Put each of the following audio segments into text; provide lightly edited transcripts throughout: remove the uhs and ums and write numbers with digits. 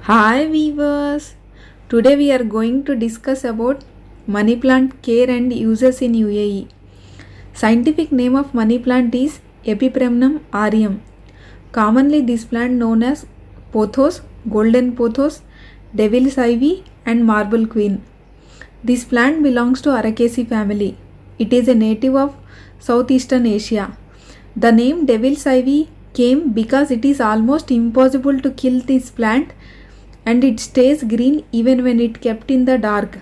Hi viewers. Today we are going to discuss about money plant care and uses in UAE. Scientific name of money plant is Epipremnum aureum. Commonly this plant known as pothos, golden pothos, devil's ivy and marble queen. This plant belongs to Araceae family. It is a native of Southeastern Asia. The name devil's ivy came because it is almost impossible to kill this plant and it stays green even when it kept in the dark.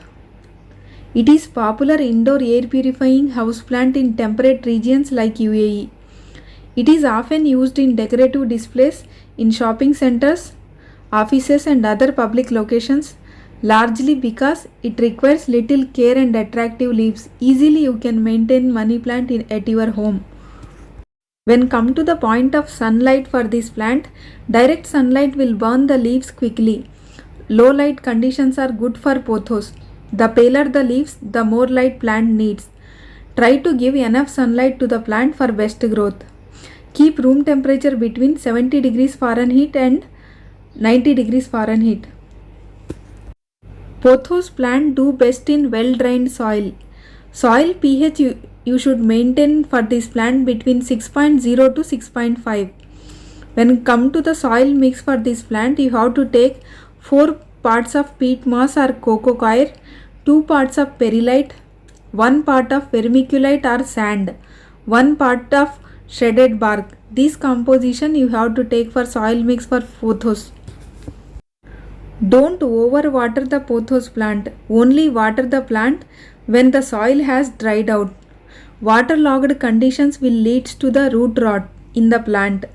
It is popular indoor air purifying houseplant in temperate regions like UAE. It is often used in decorative displays in shopping centers, offices and other public locations, largely because it requires little care and attractive leaves. Easily you can maintain money plant at your home. When come to the point of sunlight for this plant, direct sunlight will burn the leaves quickly. Low light conditions are good for pothos. The paler the leaves, the more light plant needs. Try to give enough sunlight to the plant for best growth. Keep room temperature between 70 degrees Fahrenheit and 90 degrees Fahrenheit. Pothos plant do best in well-drained soil. Soil pH you should maintain for this plant between 6.0 to 6.5. When come to the soil mix for this plant, you have to take 4 parts of peat moss or coco coir, 2 parts of perlite, 1 part of vermiculite or sand, 1 part of shredded bark. This composition you have to take for soil mix for pothos. Don't overwater the pothos plant. Only water the plant when the soil has dried out. Waterlogged conditions will lead to the root rot in the plant,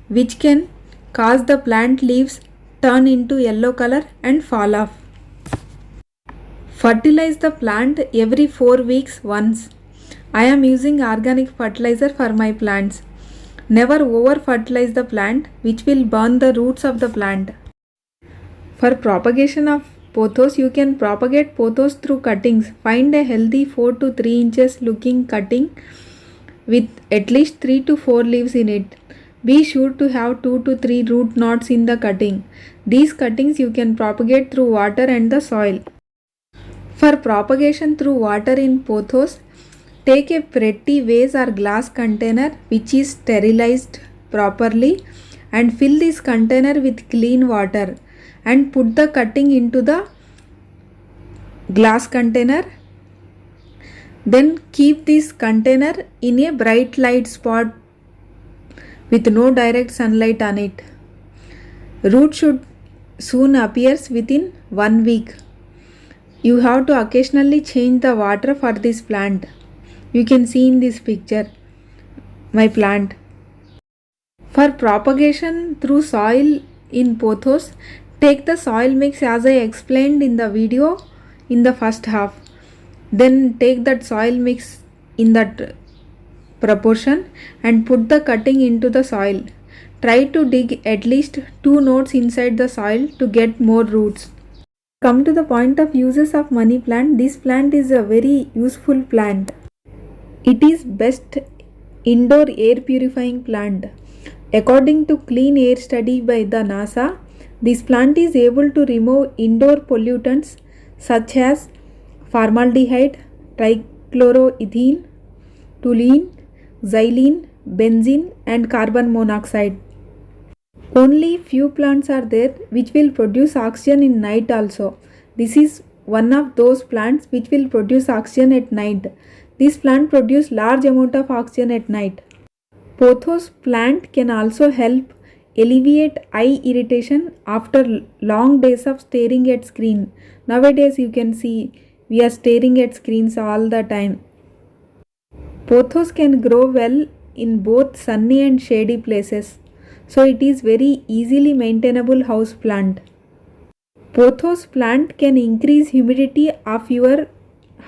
which can cause the plant leaves turn into yellow color and fall off. Fertilize the plant every 4 weeks once. I am using organic fertilizer for my plants. Never over fertilize the plant, which will burn the roots of the plant. For propagation of pothos, you can propagate pothos through cuttings. Find a healthy 4 to 3 inches looking cutting with at least 3 to 4 leaves in it. Be sure to have 2 to 3 root knots in the cutting. These cuttings you can propagate through water and the soil. For propagation through water in pothos, take a pretty vase or glass container which is sterilized properly and fill this container with clean water and put the cutting into the glass container. Then keep this container in a bright light spot with no direct sunlight on it. Root should soon appears within 1 week. You have to occasionally change the water for this plant. You can see in this picture my plant. For propagation through soil in pothos, take the soil mix as I explained in the video in the first half. Then take that soil mix in that proportion and put the cutting into the soil. Try to dig at least 2 nodes inside the soil to get more roots. Come to the point of uses of money plant. This plant is a very useful plant. It is best indoor air purifying plant. According to clean air study by the NASA, this plant is able to remove indoor pollutants such as formaldehyde, trichloroethene, toluene, xylene, benzene and carbon monoxide. Only few plants are there which will produce oxygen in night also. This is one of those plants which will produce oxygen at night. This plant produces large amount of oxygen at night. Pothos plant can also help alleviate eye irritation after long days of staring at screen. Nowadays you can see we are staring at screens all the time. Pothos can grow well in both sunny and shady places, so it is very easily maintainable house plant. Pothos plant can increase humidity of your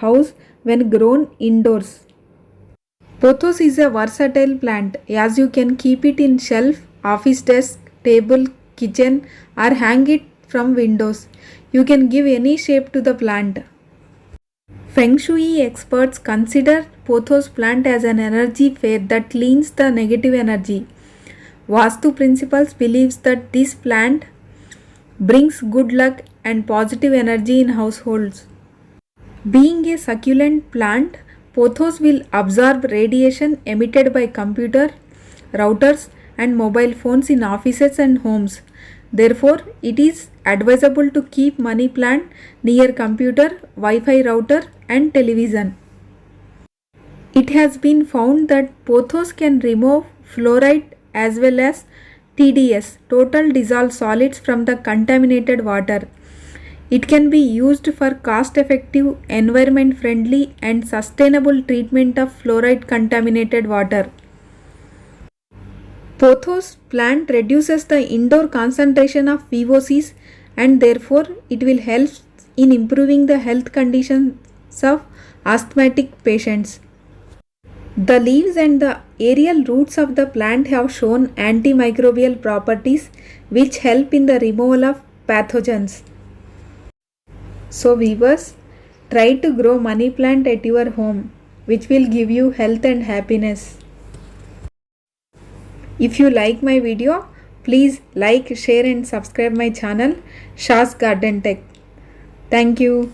house when grown indoors. Pothos is a versatile plant as you can keep it in shelf, office desk, table, kitchen or hang it from windows. You can give any shape to the plant. Feng Shui experts consider pothos plant as an energy fair that cleans the negative energy. Vastu Principles believes that this plant brings good luck and positive energy in households. Being a succulent plant, pothos will absorb radiation emitted by computer, routers, and mobile phones in offices and homes. Therefore, it is advisable to keep money plant near computer, Wi-Fi router, and television. It has been found that pothos can remove fluoride as well as TDS, total dissolved solids, from the contaminated water. It can be used for cost effective, environment friendly, and sustainable treatment of fluoride contaminated water. Pothos plant reduces the indoor concentration of VOCs and therefore it will help in improving the health conditions of asthmatic patients. The leaves and the aerial roots of the plant have shown antimicrobial properties which help in the removal of pathogens. So viewers, try to grow money plant at your home, which will give you health and happiness. If you like my video, please like, share and subscribe my channel Shah's Garden Tech. Thank you.